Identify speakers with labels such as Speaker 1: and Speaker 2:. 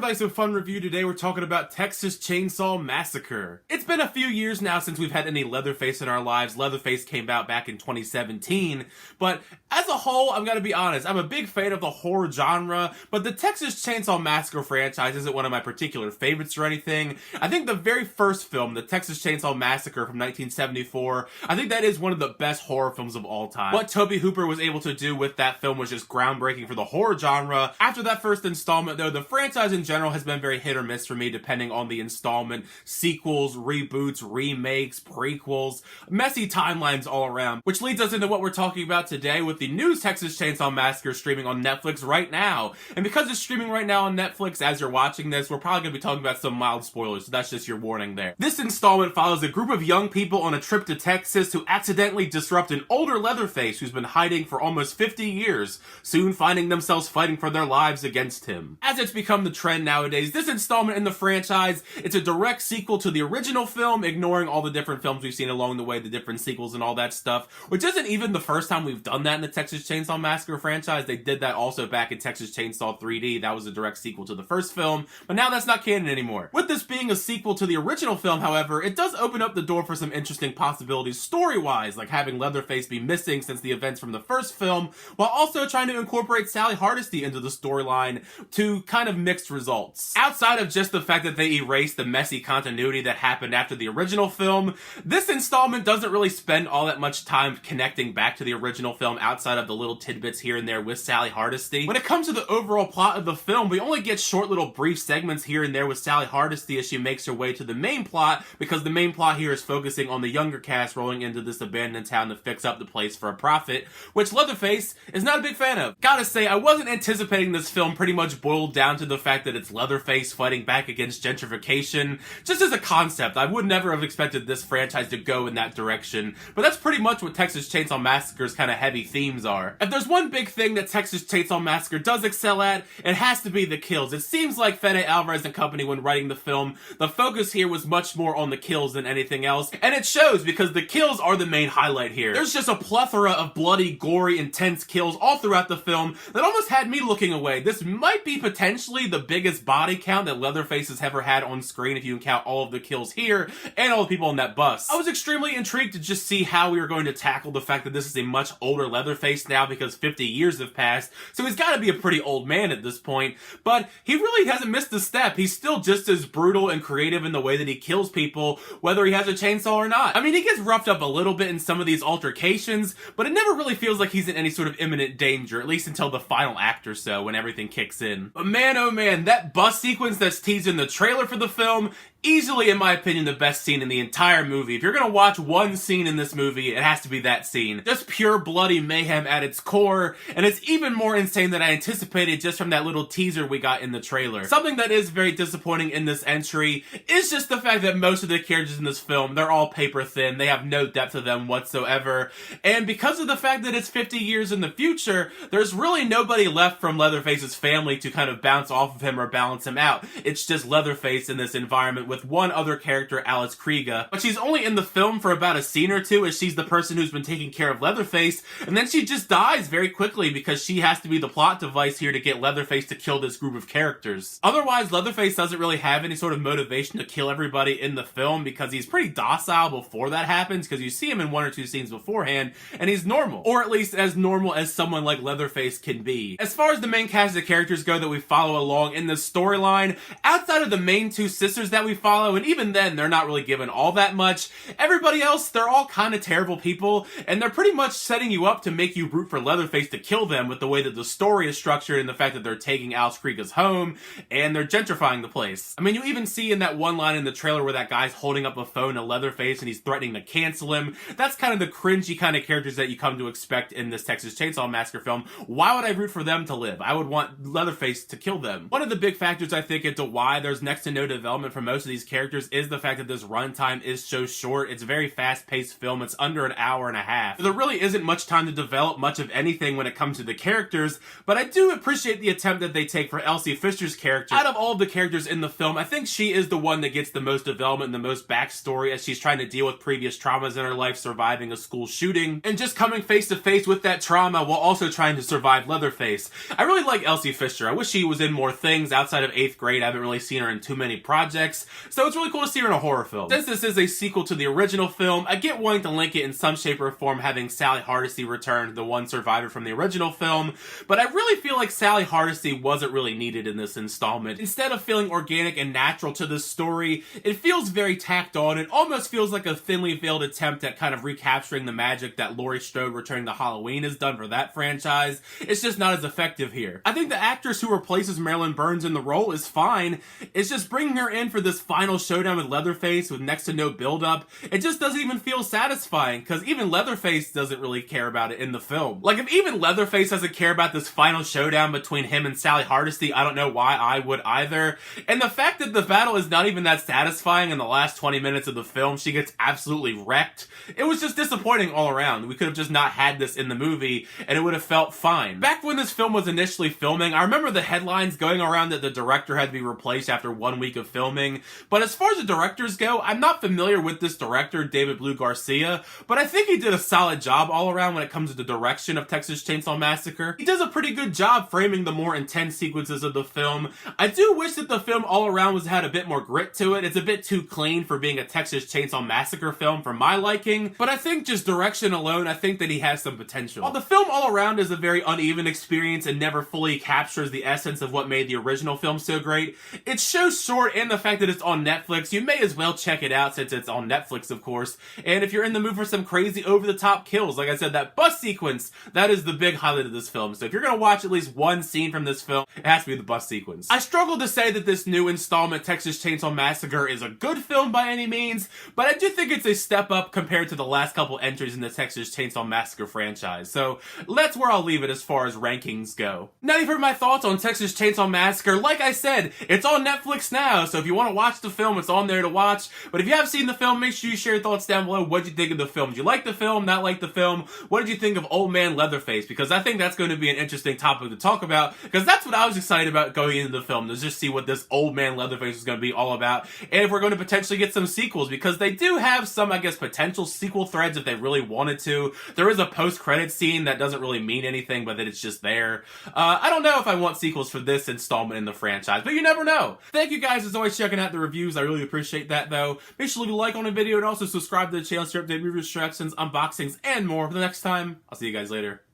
Speaker 1: back to a fun review. Today we're talking about Texas Chainsaw Massacre. It's been a few years now since we've had any Leatherface in our lives. Leatherface came out back in 2017, but as a whole, I'm gonna be honest, I'm a big fan of the horror genre, but the Texas Chainsaw Massacre franchise isn't one of my particular favorites or anything. I think the very first film, the Texas Chainsaw Massacre from 1974, I think that is one of the best horror films of all time. What Tobe Hooper was able to do with that film was just groundbreaking for the horror genre. After that first installment, though, the franchise in general has been very hit or miss for me depending on the installment. Sequels, reboots, remakes, prequels, messy timelines all around. Which leads us into what we're talking about today with the new Texas Chainsaw Massacre streaming on Netflix right now. And because it's streaming right now on Netflix, as you're watching this, we're probably going to be talking about some mild spoilers, so that's just your warning there. This installment follows a group of young people on a trip to Texas who accidentally disrupt an older Leatherface who's been hiding for almost 50 years, soon finding themselves fighting for their lives against him. As it's become the trend nowadays, this installment in the franchise, it's a direct sequel to the original film, ignoring all the different films we've seen along the way, the different sequels and all that stuff, which isn't even the first time we've done that in the Texas Chainsaw Massacre franchise. They did that also back in Texas Chainsaw 3D. That was a direct sequel to the first film, but now that's not canon anymore. With this being a sequel to the original film, however, it does open up the door for some interesting possibilities story-wise, like having Leatherface be missing since the events from the first film, while also trying to incorporate Sally Hardesty into the storyline to kind of mixed results. Outside of just the fact that they erased the messy continuity that happened after the original film, this installment doesn't really spend all that much time connecting back to the original film outside of the little tidbits here and there with Sally Hardesty. When it comes to the overall plot of the film, we only get short little brief segments here and there with Sally Hardesty as she makes her way to the main plot, because the main plot here is focusing on the younger cast rolling into this abandoned town to fix up the place for a profit, which Leatherface is not a big fan of. Gotta say, I wasn't anticipating this film pretty much boiled down to the fact that it's Leatherface fighting back against gentrification. Just as a concept, I would never have expected this franchise to go in that direction, but that's pretty much what Texas Chainsaw Massacre's kind of heavy themes are. If there's one big thing that Texas Chainsaw Massacre does excel at, it has to be the kills. It seems like Fede Alvarez and company, when writing the film, the focus here was much more on the kills than anything else, and it shows because the kills are the main highlight here. There's just a plethora of bloody, gory, intense kills all throughout the film that almost had me looking away. This might be potentially the biggest body count that Leatherface has ever had on screen if you can count all of the kills here and all the people on that bus. I was extremely intrigued to just see how we were going to tackle the fact that this is a much older Leatherface now because 50 years have passed, so he's got to be a pretty old man at this point, but he really hasn't missed a step. He's still just as brutal and creative in the way that he kills people, whether he has a chainsaw or not. I mean, he gets roughed up a little bit in some of these altercations, but it never really feels like he's in any sort of imminent danger, at least until the final act or so, when everything kicks in. But man, oh man, that bus sequence that's teased in the trailer for the film, easily, in my opinion, the best scene in the entire movie. If you're gonna watch one scene in this movie, it has to be that scene. Just pure bloody mayhem at its core, and it's even more insane than I anticipated just from that little teaser we got in the trailer. Something that is very disappointing in this entry is just the fact that most of the characters in this film, they're all paper thin. They have no depth to them whatsoever, and because of the fact that it's 50 years in the future, there's really nobody left from Leatherface's family to kind of bounce off of him or balance him out. It's just Leatherface in this environment with one other character, Alice Krieger, but she's only in the film for about a scene or two as she's the person who's been taking care of Leatherface, and then she just dies very quickly because she has to be the plot device here to get Leatherface to kill this group of characters. Otherwise, Leatherface doesn't really have any sort of motivation to kill everybody in the film because he's pretty docile before that happens, because you see him in one or two scenes beforehand, and he's normal. Or at least as normal as someone like Leatherface can be. As far as the main cast of characters go that we follow along in this storyline, outside of the main two sisters that we follow, and even then, they're not really given all that much, everybody else, they're all kind of terrible people, and they're pretty much setting you up to make you root for Leatherface to kill them with the way that the story is structured and the fact that they're taking Alice Krieger's home, and they're gentrifying the place. I mean, you even see in that one line in the trailer where that guy's holding up a phone to Leatherface and he's threatening to cancel him. That's kind of the cringy kind of characters that you come to expect in this Texas Chainsaw Massacre film. Why would I root for them to live? I would want Leatherface to kill them. One of the big factors, I think, into why there's next to no development for most of these characters is the fact that this runtime is so short. It's a very fast-paced film. It's under an hour and a half. There really isn't much time to develop much of anything when it comes to the characters, but I do appreciate the attempt that they take for Elsie Fisher's character. Out of all of the characters in the film, I think she is the one that gets the most development and the most backstory as she's trying to deal with previous traumas in her life, surviving a school shooting, and just coming face to face with that trauma while also trying to survive Leatherface. I really like Elsie Fisher. I wish she was in more things outside of 8th grade, I haven't really seen her in too many projects, so it's really cool to see her in a horror film. Since this is a sequel to the original film, I get wanting to link it in some shape or form having Sally Hardesty return, the one survivor from the original film, but I really feel like Sally Hardesty wasn't really needed in this installment. Instead of feeling organic and natural to this story, it feels very tacked on. It almost feels like a thinly veiled attempt at kind of recapturing the magic that Laurie Strode returning to Halloween has done for that franchise. It's just not as effective here. I think the actress who replaces Marilyn Burns in the role is fine. It's just bringing her in for this final showdown with Leatherface with next to no build-up. It just doesn't even feel satisfying, because even Leatherface doesn't really care about it in the film. Like, if even Leatherface doesn't care about this final showdown between him and Sally Hardesty, I don't know why I would either. And the fact that the battle is not even that satisfying in the last 20 minutes of the film, she gets absolutely wrecked. It was just disappointing all around. We could have just not had this in the movie, and it would have felt fine. Back when this film was initially filming, I remember the headlines going around that the director had to be replaced after 1 week of filming, but as far as the directors go, I'm not familiar with this director, David Blue Garcia, but I think he did a solid job all around when it comes to the direction of Texas Chainsaw Massacre. He does a pretty good job framing the more intense sequences of the film. I do wish that the film all around had a bit more grit to it. It's a bit too clean for being a Texas Chainsaw Massacre film for my liking, but I think just direction alone, I think that he has some potential. While the film all around is a very uneven experience and never fully captures the essence of what made the original film so great, it's so short, and the fact that it's on Netflix, you may as well check it out since it's on Netflix, of course. And if you're in the mood for some crazy over-the-top kills, like I said, that bus sequence, that is the big highlight of this film. So if you're gonna watch at least one scene from this film, it has to be the bus sequence. I struggle to say that this new installment, Texas Chainsaw Massacre, is a good film by any means, but I do think it's a step up compared to the last couple entries in the Texas Chainsaw Massacre franchise. So that's where I'll leave it as far as rankings go. Now you've heard my thoughts on Texas Chainsaw Massacre. Like I said, it's on Netflix now, so if you want to watch the film, it's on there to watch. But if you have seen the film, make sure you share your thoughts down below. What did you think of the film? Did you like the film? Not like the film? What did you think of Old Man Leatherface? Because I think that's going to be an interesting topic to talk about, because that's what I was excited about going into the film, to just see what this Old Man Leatherface is going to be all about, and if we're going to potentially get some sequels, because they do have some, I guess, potential sequel threads if they really wanted to. There is a post-credit scene that doesn't really mean anything, but that it's just there. I don't know if I want sequels for this installment in the franchise, but you never know. Thank you guys as always checking out the reviews. I really appreciate that, though. Make sure to leave a like on the video and also subscribe to the channel to update reviews, reactions, unboxings, and more. For the next time, I'll see you guys later.